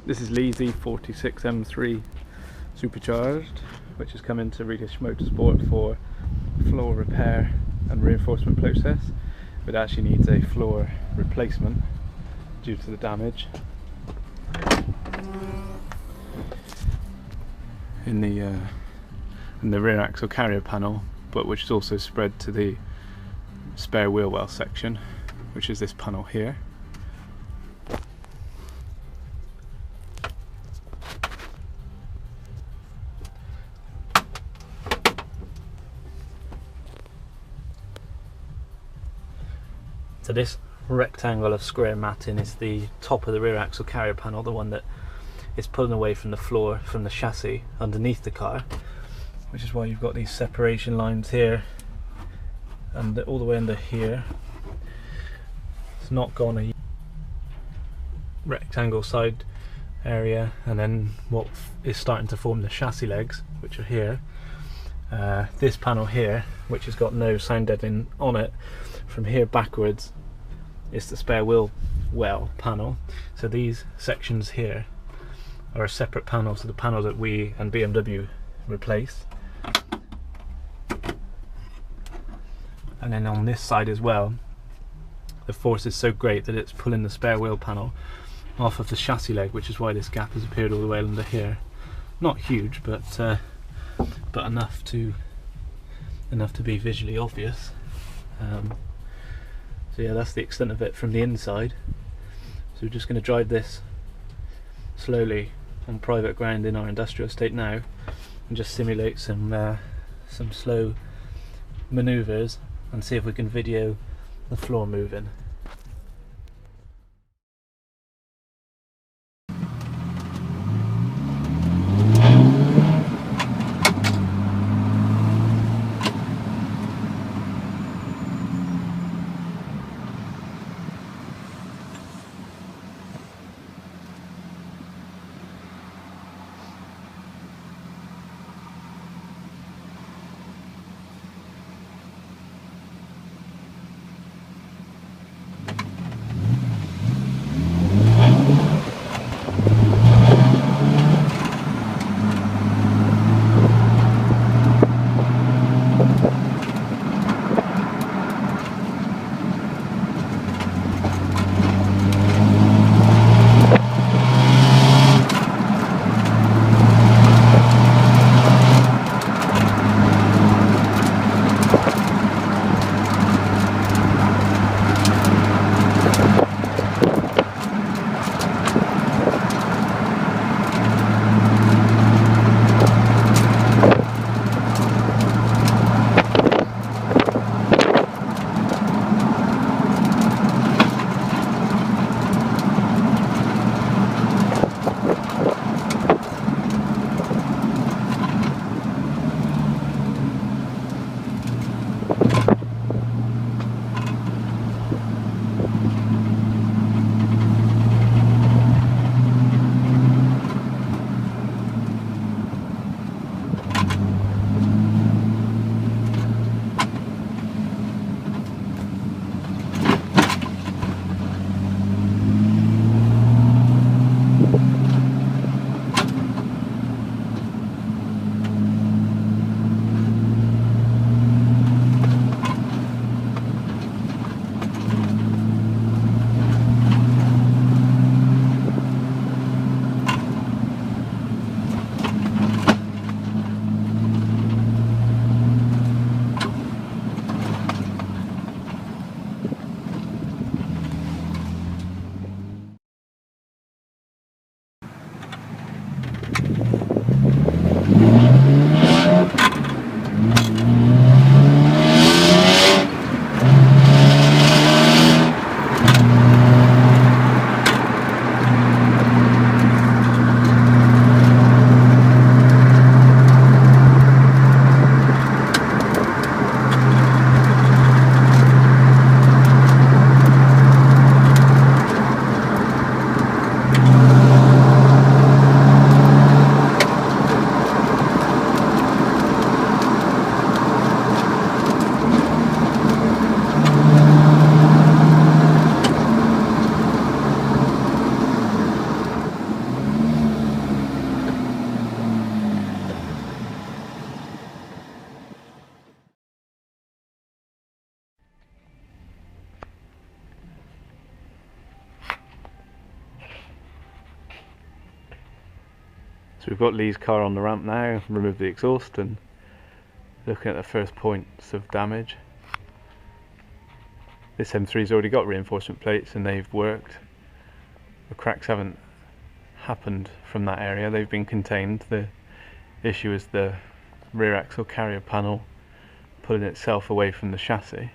This is Lee's E46 M3 supercharged, which has come into Redish Motorsport for floor repair and reinforcement process. It actually needs a floor replacement due to the damage in the rear axle carrier panel, but which is also spread to the spare wheel well section, which is this panel here. So this rectangle of square matting is the top of the rear axle carrier panel, the one that is pulling away from the floor, from the chassis underneath the car, which is why you've got these separation lines here and all the way under here. It's not gone a rectangle side area, and then what is starting to form the chassis legs, which are here. This panel here, which has got no sound deadening on it, from here backwards is the spare wheel well panel. So these sections here are a separate panel to the panel that we and BMW replaced. And then on this side as well, the force is so great that it's pulling the spare wheel panel off of the chassis leg, which is why this gap has appeared all the way under here. Not huge, but enough to be visually obvious. So yeah, that's the extent of it from the inside. So we're just going to drive this slowly on private ground in our industrial estate now, and just simulate some slow manoeuvres and see if we can video the floor moving. So we've got Lee's car on the ramp now, removed the exhaust and looking at the first points of damage. This M3's already got reinforcement plates and they've worked. The cracks haven't happened from that area, they've been contained. The issue is the rear axle carrier panel pulling itself away from the chassis.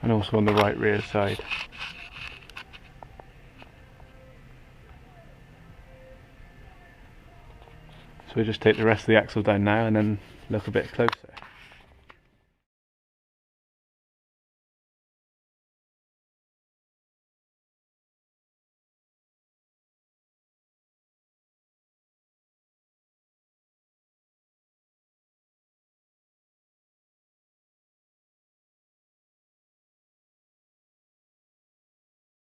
And also on the right rear side. So we just take the rest of the axle down now and then look a bit closer.